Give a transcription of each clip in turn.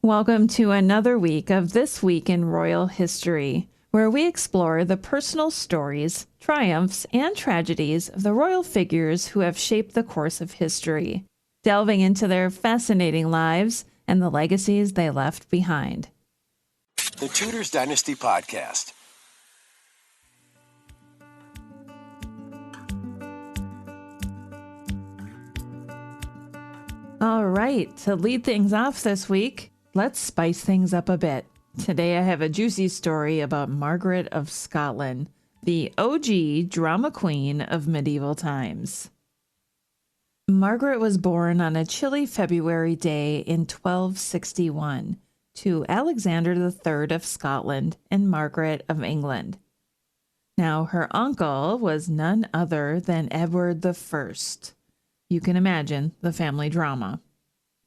Welcome to another week of This Week in Royal History, where we explore the personal stories, triumphs, and tragedies of the royal figures who have shaped the course of history, delving into their fascinating lives and the legacies they left behind. The Tudors Dynasty Podcast. All right, to lead things off this week, let's spice things up a bit. Today I have a juicy story about Margaret of Scotland, the OG drama queen of medieval times. Margaret was born on a chilly February day in 1261 to Alexander III of Scotland and Margaret of England. Now, her uncle was none other than Edward I. You can imagine the family drama.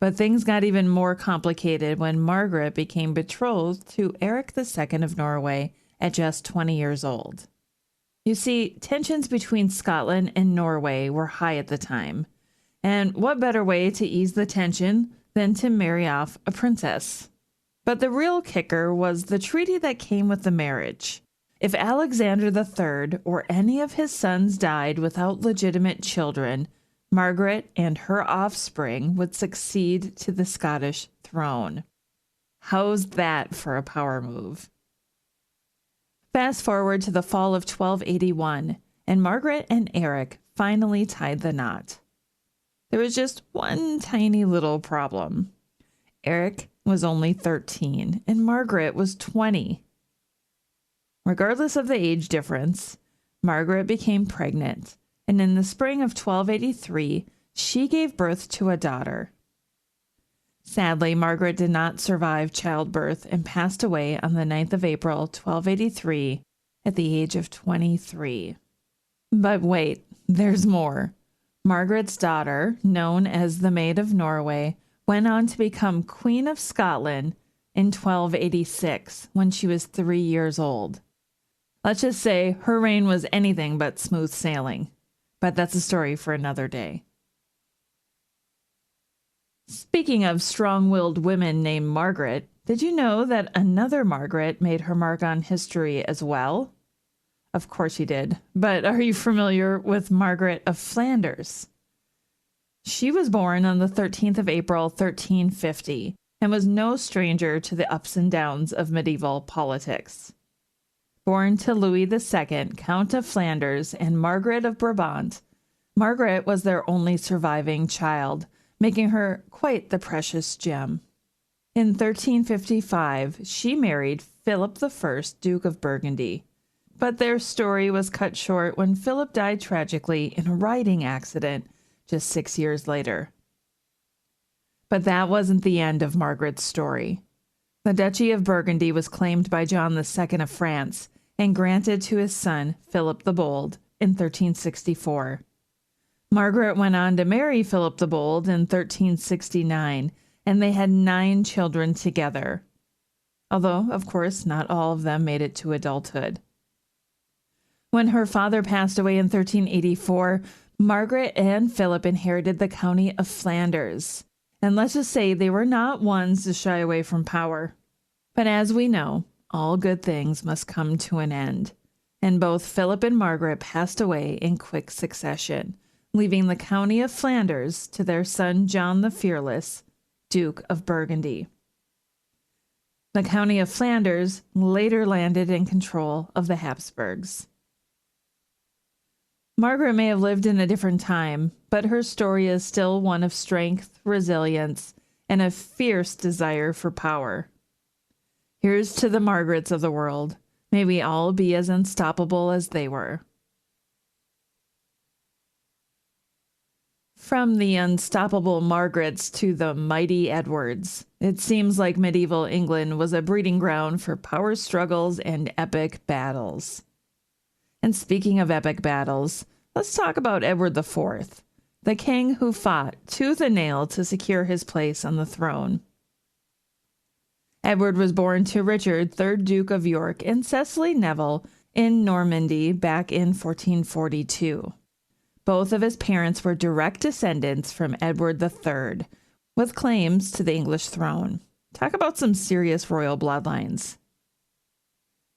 But things got even more complicated when Margaret became betrothed to Eric II of Norway at just 20 years old. You see, tensions between Scotland and Norway were high at the time. And what better way to ease the tension than to marry off a princess? But the real kicker was the treaty that came with the marriage. If Alexander III or any of his sons died without legitimate children, Margaret and her offspring would succeed to the Scottish throne. How's that for a power move? Fast forward to the fall of 1281, and Margaret and Eric finally tied the knot. There was just one tiny little problem. Eric was only 13, and Margaret was 20. Regardless of the age difference, Margaret became pregnant, and in the spring of 1283, she gave birth to a daughter. Sadly, Margaret did not survive childbirth and passed away on the 9th of April, 1283, at the age of 23. But wait, there's more. Margaret's daughter, known as the Maid of Norway, went on to become Queen of Scotland in 1286 when she was 3 years old. Let's just say her reign was anything but smooth sailing. But that's a story for another day. Speaking of strong-willed women named Margaret, did you know that another Margaret made her mark on history as well? Of course you did, but are you familiar with Margaret of Flanders? She was born on the 13th of April, 1350, and was no stranger to the ups and downs of medieval politics. Born to Louis II, Count of Flanders, and Margaret of Brabant, Margaret was their only surviving child, making her quite the precious gem. In 1355, she married Philip I, Duke of Burgundy. But their story was cut short when Philip died tragically in a riding accident just 6 years later. But that wasn't the end of Margaret's story. The Duchy of Burgundy was claimed by John II of France and granted to his son, Philip the Bold, in 1364. Margaret went on to marry Philip the Bold in 1369, and they had 9 children together. Although, of course, not all of them made it to adulthood. When her father passed away in 1384, Margaret and Philip inherited the County of Flanders. And let's just say they were not ones to shy away from power. But as we know, all good things must come to an end, and both Philip and Margaret passed away in quick succession, leaving the County of Flanders to their son John the Fearless, Duke of Burgundy. The County of Flanders later landed in control of the Habsburgs. Margaret may have lived in a different time, but her story is still one of strength, resilience, and a fierce desire for power. Here's to the Margarets of the world. May we all be as unstoppable as they were. From the unstoppable Margarets to the mighty Edwards, it seems like medieval England was a breeding ground for power struggles and epic battles. And speaking of epic battles, let's talk about Edward IV, the king who fought tooth and nail to secure his place on the throne. Edward was born to Richard, 3rd Duke of York, and Cecily Neville in Normandy back in 1442. Both of his parents were direct descendants from Edward III, with claims to the English throne. Talk about some serious royal bloodlines.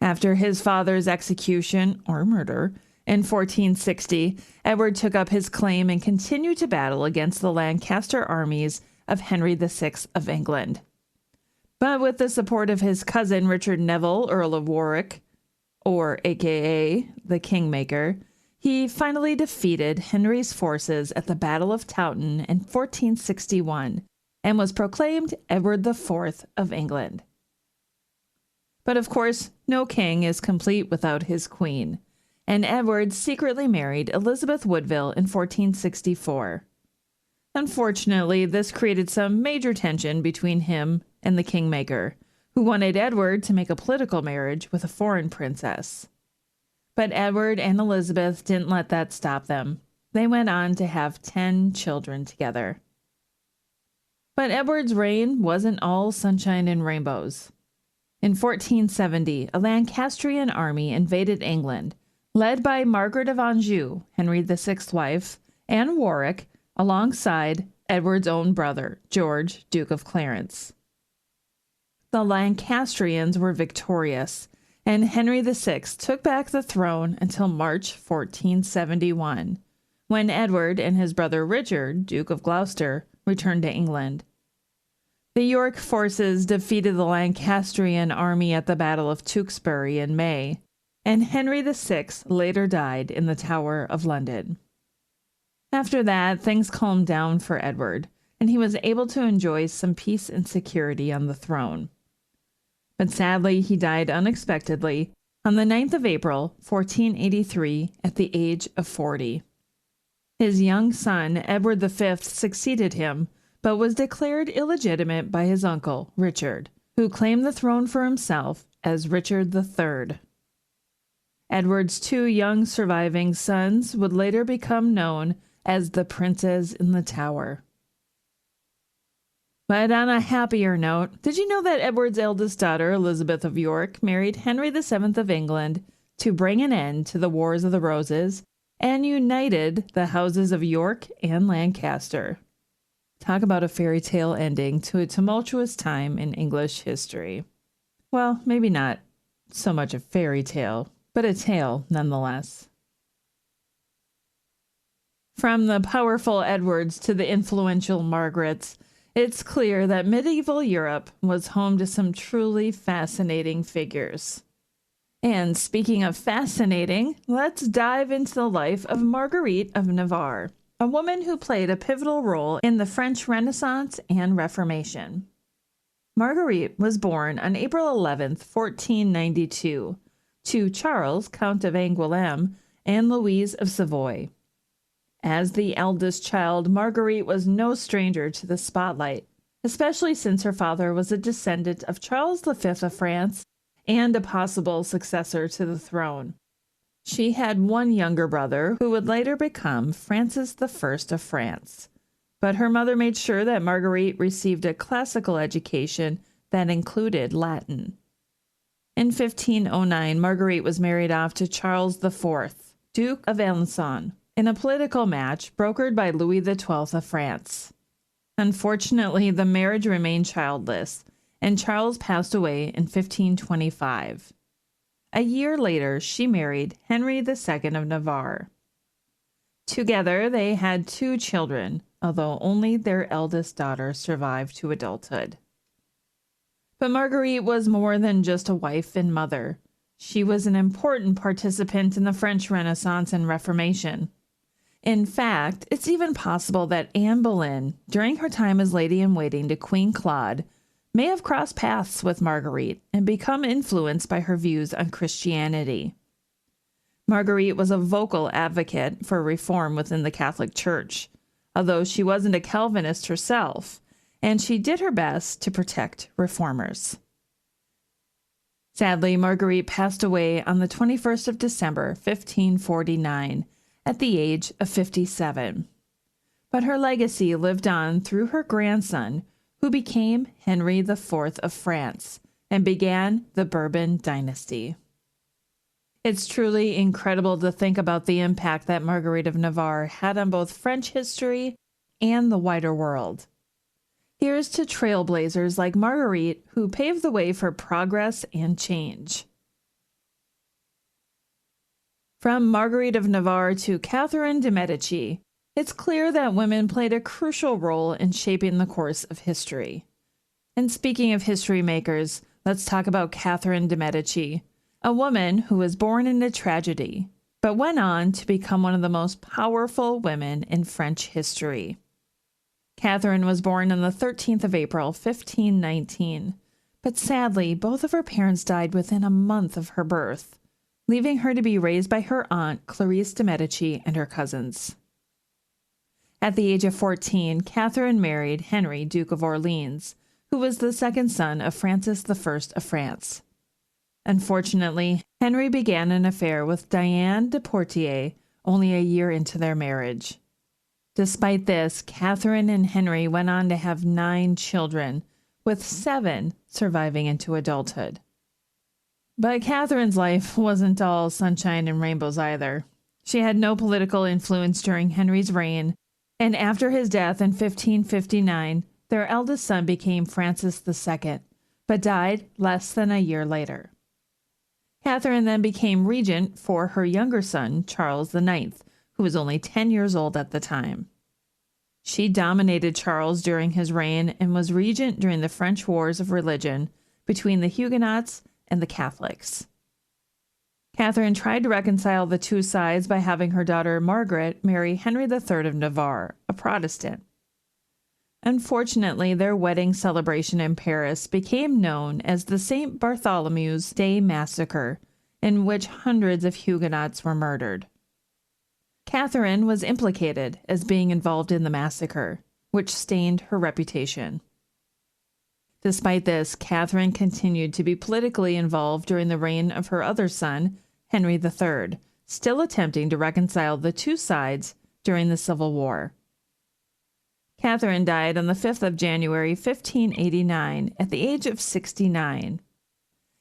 After his father's execution, or murder, in 1460, Edward took up his claim and continued to battle against the Lancaster armies of Henry VI of England. But with the support of his cousin Richard Neville, Earl of Warwick, or aka the Kingmaker, he finally defeated Henry's forces at the Battle of Towton in 1461 and was proclaimed Edward IV of England. But of course, no king is complete without his queen, and Edward secretly married Elizabeth Woodville in 1464. Unfortunately, this created some major tension between him and the Kingmaker, who wanted Edward to make a political marriage with a foreign princess. But Edward and Elizabeth didn't let that stop them. They went on to have 10 children together. But Edward's reign wasn't all sunshine and rainbows. In 1470, a Lancastrian army invaded England, led by Margaret of Anjou, Henry VI's wife, and Warwick, alongside Edward's own brother, George, Duke of Clarence. The Lancastrians were victorious, and Henry VI took back the throne until March 1471, when Edward and his brother Richard, Duke of Gloucester, returned to England. The York forces defeated the Lancastrian army at the Battle of Tewkesbury in May, and Henry VI later died in the Tower of London. After that, things calmed down for Edward, and he was able to enjoy some peace and security on the throne. But sadly, he died unexpectedly on the 9th of April, 1483, at the age of 40. His young son, Edward V, succeeded him, but was declared illegitimate by his uncle, Richard, who claimed the throne for himself as Richard III. Edward's 2 young surviving sons would later become known as the Princes in the Tower. But on a happier note, did you know that Edward's eldest daughter, Elizabeth of York, married Henry VII of England to bring an end to the Wars of the Roses and united the houses of York and Lancaster? Talk about a fairy tale ending to a tumultuous time in English history. Well, maybe not so much a fairy tale, but a tale nonetheless. From the powerful Edwards to the influential Margarets, it's clear that medieval Europe was home to some truly fascinating figures. And speaking of fascinating, let's dive into the life of Marguerite of Navarre, a woman who played a pivotal role in the French Renaissance and Reformation. Marguerite was born on April 11th, 1492, to Charles, Count of Angoulême, and Louise of Savoy. As the eldest child, Marguerite was no stranger to the spotlight, especially since her father was a descendant of Charles V of France and a possible successor to the throne. She had one younger brother who would later become Francis I of France, but her mother made sure that Marguerite received a classical education that included Latin. In 1509, Marguerite was married off to Charles IV, Duke of Alençon, in a political match brokered by Louis XII of France. Unfortunately, the marriage remained childless, and Charles passed away in 1525. A year later, she married Henry II of Navarre. Together, they had 2 children, although only their eldest daughter survived to adulthood. But Marguerite was more than just a wife and mother. She was an important participant in the French Renaissance and Reformation. In fact, it's even possible that Anne Boleyn, during her time as lady-in-waiting to Queen Claude, may have crossed paths with Marguerite and become influenced by her views on Christianity. Marguerite was a vocal advocate for reform within the Catholic Church, although she wasn't a Calvinist herself, and she did her best to protect reformers. Sadly, Marguerite passed away on the 21st of December, 1549, at the age of 57. But her legacy lived on through her grandson, who became Henry IV of France and began the Bourbon Dynasty. It's truly incredible to think about the impact that Marguerite of Navarre had on both French history and the wider world. Here's to trailblazers like Marguerite, who paved the way for progress and change. From Marguerite of Navarre to Catherine de' Medici, it's clear that women played a crucial role in shaping the course of history. And speaking of history makers, let's talk about Catherine de' Medici, a woman who was born in a tragedy, but went on to become one of the most powerful women in French history. Catherine was born on the 13th of April, 1519, but sadly, both of her parents died within a month of her birth, leaving her to be raised by her aunt, Clarice de' Medici, and her cousins. At the age of 14, Catherine married Henry, Duke of Orleans, who was the second son of Francis I of France. Unfortunately, Henry began an affair with Diane de Poitiers only a year into their marriage. Despite this, Catherine and Henry went on to have 9 children, with 7 surviving into adulthood. But Catherine's life wasn't all sunshine and rainbows either. She had no political influence during Henry's reign, and after his death in 1559, their eldest son became Francis II, but died less than a year later. Catherine then became regent for her younger son, Charles IX, who was only 10 years old at the time. She dominated Charles during his reign and was regent during the French Wars of Religion between the Huguenots and the Catholics. Catherine tried to reconcile the two sides by having her daughter Margaret marry Henry III of Navarre, a Protestant. Unfortunately, their wedding celebration in Paris became known as the St. Bartholomew's Day Massacre, in which hundreds of Huguenots were murdered. Catherine was implicated as being involved in the massacre, which stained her reputation. Despite this, Catherine continued to be politically involved during the reign of her other son, Henry III, still attempting to reconcile the two sides during the Civil War. Catherine died on the 5th of January, 1589, at the age of 69,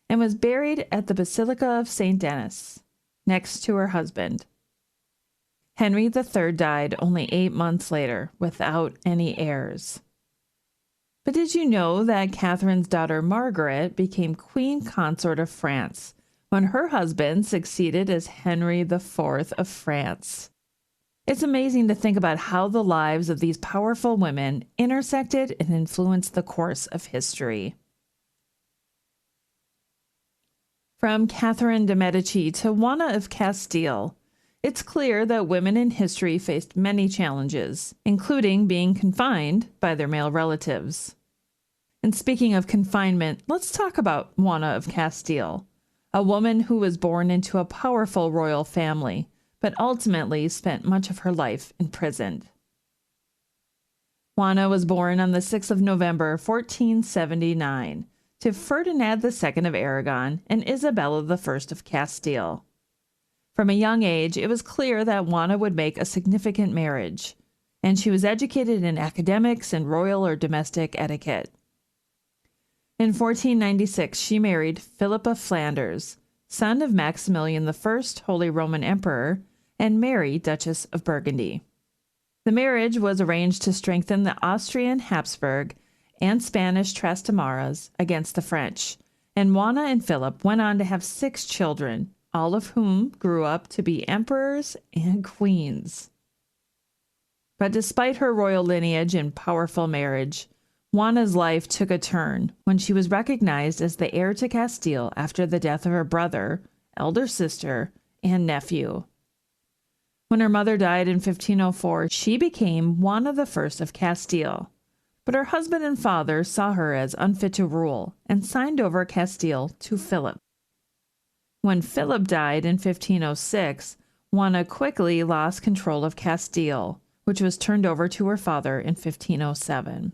and was buried at the Basilica of St. Denis, next to her husband. Henry III died only 8 months later, without any heirs. But did you know that Catherine's daughter Margaret became Queen Consort of France when her husband succeeded as Henry IV of France? It's amazing to think about how the lives of these powerful women intersected and influenced the course of history. From Catherine de' Medici to Juana of Castile, it's clear that women in history faced many challenges, including being confined by their male relatives. And speaking of confinement, let's talk about Juana of Castile, a woman who was born into a powerful royal family, but ultimately spent much of her life imprisoned. Juana was born on the 6th of November, 1479, to Ferdinand II of Aragon and Isabella I of Castile. From a young age, it was clear that Juana would make a significant marriage, and she was educated in academics and royal or domestic etiquette. In 1496, she married Philip of Flanders, son of Maximilian I, Holy Roman Emperor, and Mary, Duchess of Burgundy. The marriage was arranged to strengthen the Austrian Habsburg and Spanish Trastamaras against the French, and Juana and Philip went on to have 6 children, all of whom grew up to be emperors and queens. But despite her royal lineage and powerful marriage, Juana's life took a turn when she was recognized as the heir to Castile after the death of her brother, elder sister, and nephew. When her mother died in 1504, she became Juana I of Castile, but her husband and father saw her as unfit to rule and signed over Castile to Philip. When Philip died in 1506, Juana quickly lost control of Castile, which was turned over to her father in 1507.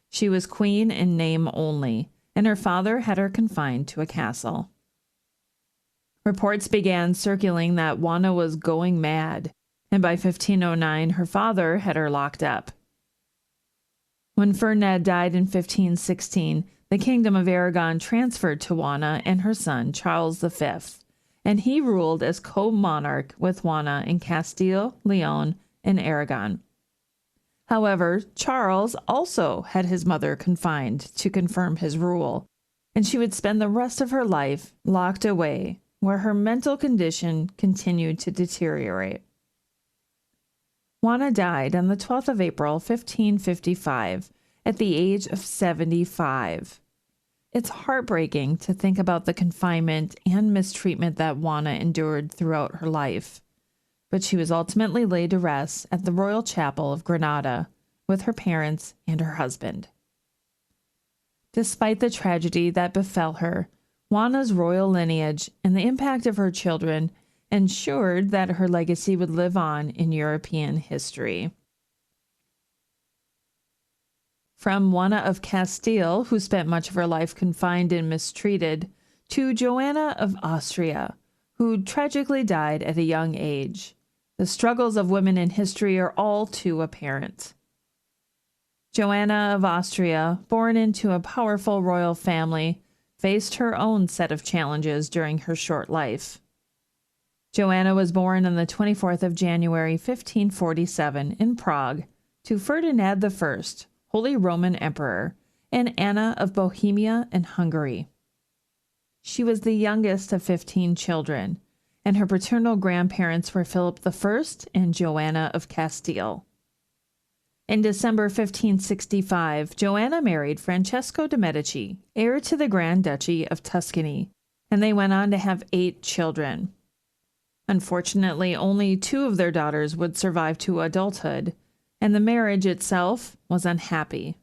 She was queen in name only, and her father had her confined to a castle. Reports began circulating that Juana was going mad, and by 1509 her father had her locked up. When Ferdinand died in 1516, the Kingdom of Aragon transferred to Juana and her son Charles V, and he ruled as co-monarch with Juana in Castile, Leon, and Aragon. However, Charles also had his mother confined to confirm his rule, and she would spend the rest of her life locked away, where her mental condition continued to deteriorate. Juana died on the 12th of April, 1555, at the age of 75. It's heartbreaking to think about the confinement and mistreatment that Juana endured throughout her life, but she was ultimately laid to rest at the Royal Chapel of Granada with her parents and her husband. Despite the tragedy that befell her, Juana's royal lineage and the impact of her children ensured that her legacy would live on in European history. From Juana of Castile, who spent much of her life confined and mistreated, to Joanna of Austria, who tragically died at a young age. The struggles of women in history are all too apparent. Joanna of Austria, born into a powerful royal family, faced her own set of challenges during her short life. Joanna was born on the 24th of January, 1547, in Prague, to Ferdinand I, Holy Roman Emperor, and Anna of Bohemia and Hungary. She was the youngest of 15 children, and her paternal grandparents were Philip I and Joanna of Castile. In December 1565, Joanna married Francesco de' Medici, heir to the Grand Duchy of Tuscany, and they went on to have 8 children. Unfortunately, only 2 of their daughters would survive to adulthood, and the marriage itself was unhappy.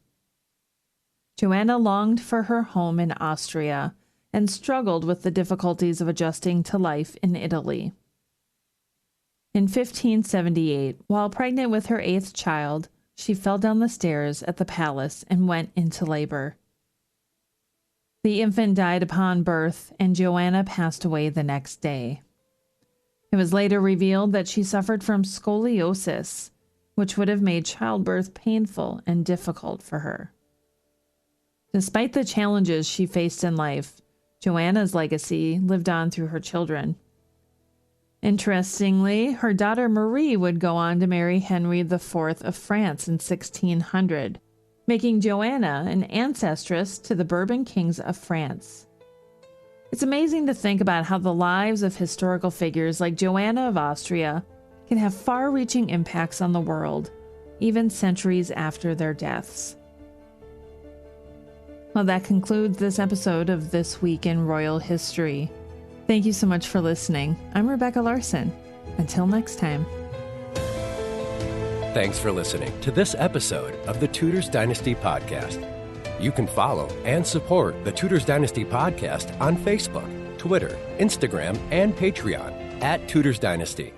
Joanna longed for her home in Austria and struggled with the difficulties of adjusting to life in Italy. In 1578, while pregnant with her 8th child, she fell down the stairs at the palace and went into labor. The infant died upon birth, and Joanna passed away the next day. It was later revealed that she suffered from scoliosis, which would have made childbirth painful and difficult for her. Despite the challenges she faced in life, Joanna's legacy lived on through her children. Interestingly, her daughter Marie would go on to marry Henry IV of France in 1600, making Joanna an ancestress to the Bourbon kings of France. It's amazing to think about how the lives of historical figures like Joanna of Austria can have far-reaching impacts on the world, even centuries after their deaths. Well, that concludes this episode of This Week in Royal History. Thank you so much for listening. I'm Rebecca Larson. Until next time. Thanks for listening to this episode of the Tudors Dynasty Podcast. You can follow and support the Tudors Dynasty Podcast on Facebook, Twitter, Instagram, and Patreon @Tudors Dynasty.